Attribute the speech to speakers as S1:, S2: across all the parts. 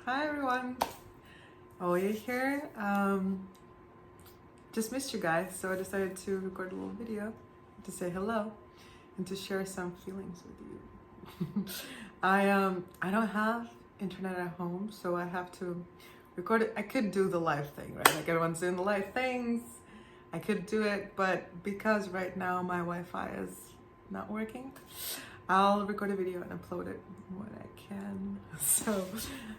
S1: Hi everyone, Olya here. Just missed you guys, so I decided to record a little video to say hello and to share some feelings with you. I don't have internet at home, so I have to record it. I could do the live thing, right? Like everyone's doing the live things. I could do it, but because right now my Wi-Fi is not working, I'll record a video and upload it when I can. So,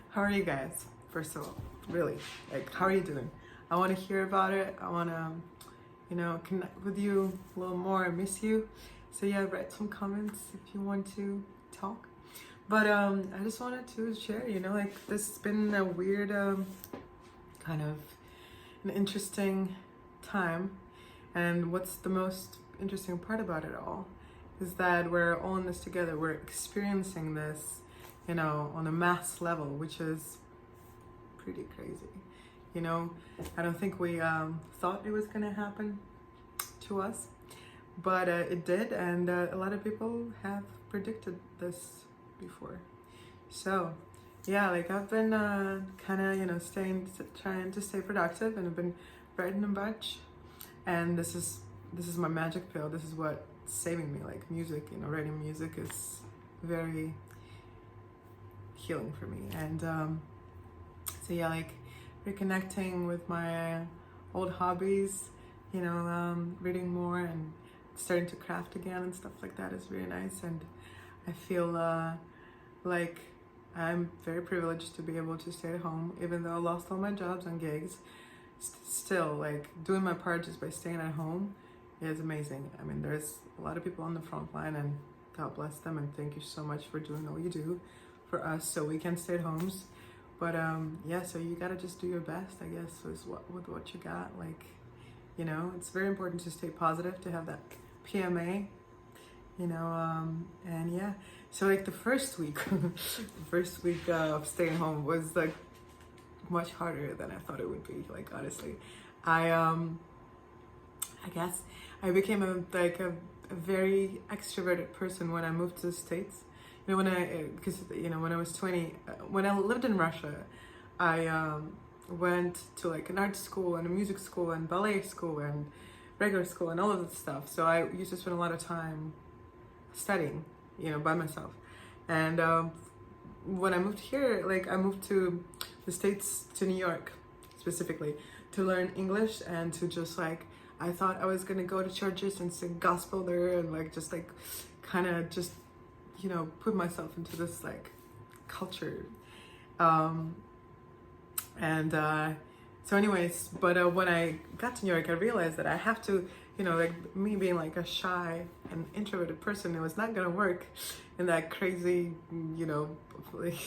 S1: how are you guys? First of all, really, like, how are you doing? I want to hear about it. I want to, connect with you a little more. I miss you. So yeah, write some comments if you want to talk. But I just wanted to share, like, this has been a weird, kind of an interesting time. And what's the most interesting part about it all is that we're all in this together. We're experiencing this, on a mass level, which is pretty crazy. I don't think we thought it was gonna happen to us, but it did, and a lot of people have predicted this before. So yeah, like, I've been kind of trying to stay productive, and I've been writing a bunch, and this is my magic pill. This is what's saving me. Like, music, writing music is very healing for me. And so yeah, like, reconnecting with my old hobbies, reading more and starting to craft again and stuff like that is really nice. And I feel like I'm very privileged to be able to stay at home, even though I lost all my jobs and gigs. Still, like, doing my part just by staying at home is amazing. I mean, there's a lot of people on the front line, and God bless them, and thank you so much for doing all you do for us so we can stay at homes. But yeah, so you gotta just do your best, I guess, with what you got. Like, it's very important to stay positive, to have that PMA, and yeah. So, like, the first week of staying home was like much harder than I thought it would be. Like, honestly, I guess I became a very extroverted person when I moved to the States. When I was 20, when I lived in Russia, I went to, like, an art school and a music school and ballet school and regular school and all of that stuff. So I used to spend a lot of time studying, by myself. And when I moved here, like, I moved to the States, to New York specifically, to learn English and to just, like, I thought I was gonna go to churches and sing gospel there and, like, just, like, kind of just, put myself into this, like, culture. So anyways, but when I got to New York, I realized that I have to, like, me being, like, a shy and introverted person, it was not gonna work in that crazy, like,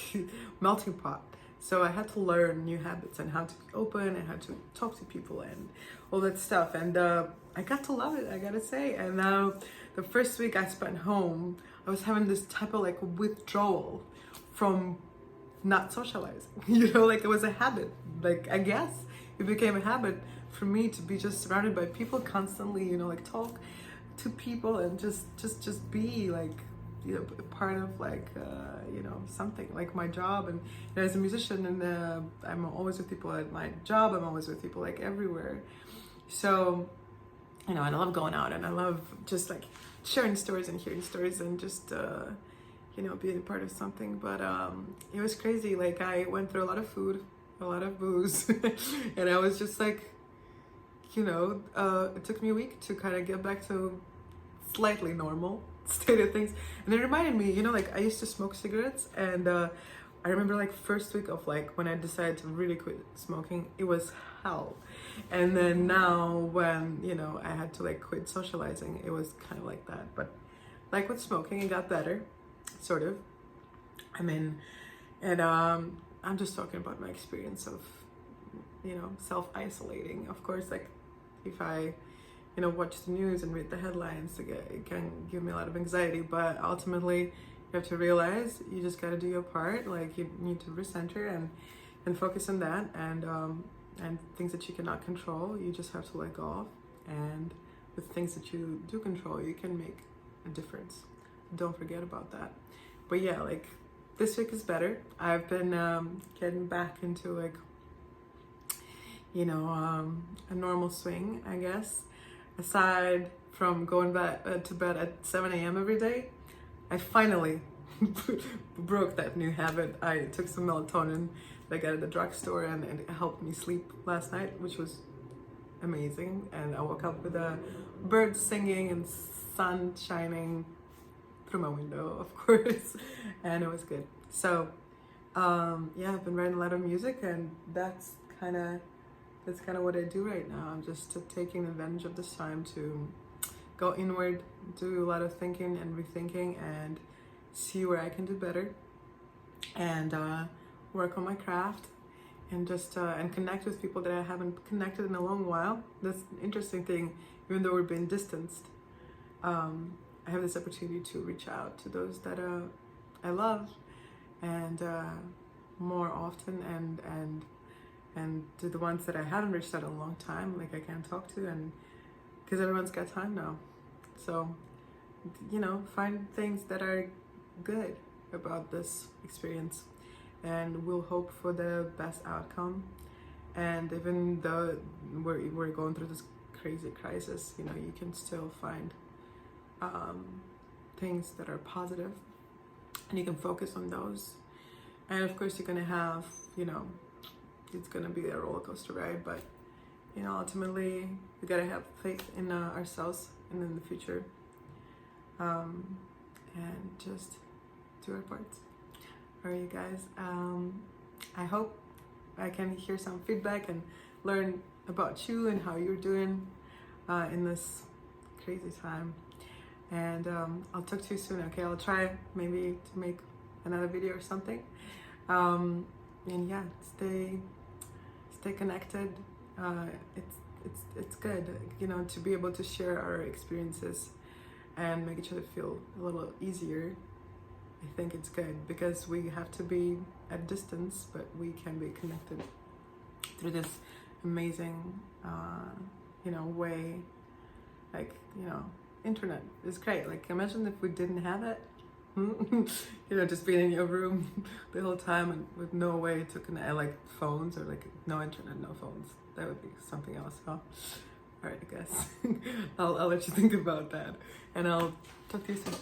S1: melting pot. So I had to learn new habits and how to be open and how to talk to people and all that stuff. And I got to love it, I gotta say. And now the first week I spent home, I was having this type of, like, withdrawal from not socializing. Like, it was a habit. Like, I guess it became a habit for me to be just surrounded by people constantly, like, talk to people and just be, like, part of, like, something like my job. And as a musician, and I'm always with people at my job, I'm always with people, like, everywhere. So, and I love going out, and I love just, like, sharing stories and hearing stories and just being a part of something. But it was crazy. Like, I went through a lot of food, a lot of booze, and I was just, like, it took me a week to kind of get back to slightly normal state of things. And it reminded me, like, I used to smoke cigarettes, and I remember, like, first week of, like, when I decided to really quit smoking, it was hell. And then now when, I had to, like, quit socializing, it was kind of like that. But, like, with smoking, it got better, sort of. I mean, and I'm just talking about my experience of, self-isolating. Of course, like, if I watch the news and read the headlines, it can give me a lot of anxiety. But ultimately, you have to realize you just got to do your part. Like, you need to recenter and focus on that, and things that you cannot control, you just have to let go of. And with things that you do control, you can make a difference. Don't forget about that. But yeah, like, this week is better. I've been getting back into like, you know, a normal swing, I guess. Aside from going back to bed at 7 a.m. every day, I finally broke that new habit. I took some melatonin that I got at the drugstore, and it helped me sleep last night, which was amazing. And I woke up with a birds singing and sun shining through my window, of course, and it was good. So yeah, I've been writing a lot of music, and that's kind of what I do right now. I'm just taking advantage of this time to go inward, do a lot of thinking and rethinking, and see where I can do better, and work on my craft, and just and connect with people that I haven't connected in a long while. That's an interesting thing. Even though we're being distanced, I have this opportunity to reach out to those that I love, and more often, and to the ones that I haven't reached out in a long time, like I can't talk to, and because everyone's got time now. So, you know, find things that are good about this experience, and we'll hope for the best outcome. And even though we're going through this crazy crisis, you know, you can still find things that are positive, and you can focus on those. And of course, you're gonna have, you know, it's gonna be a roller coaster ride, but you know, ultimately, we gotta have faith in ourselves and in the future, and just do our parts. All right, you guys. I hope I can hear some feedback and learn about you and how you're doing in this crazy time. And I'll talk to you soon. Okay, I'll try maybe to make another video or something. And yeah, stay connected. It's good, you know, to be able to share our experiences and make each other feel a little easier. I think it's good because we have to be at distance, but we can be connected through this amazing, you know, way. Like, you know, internet is great. Like, imagine if we didn't have it. You know, just being in your room the whole time and with no way to connect, like phones, or like no internet, no phones. That would be something else, huh? All right, I guess. I'll let you think about that, and I'll talk to you soon.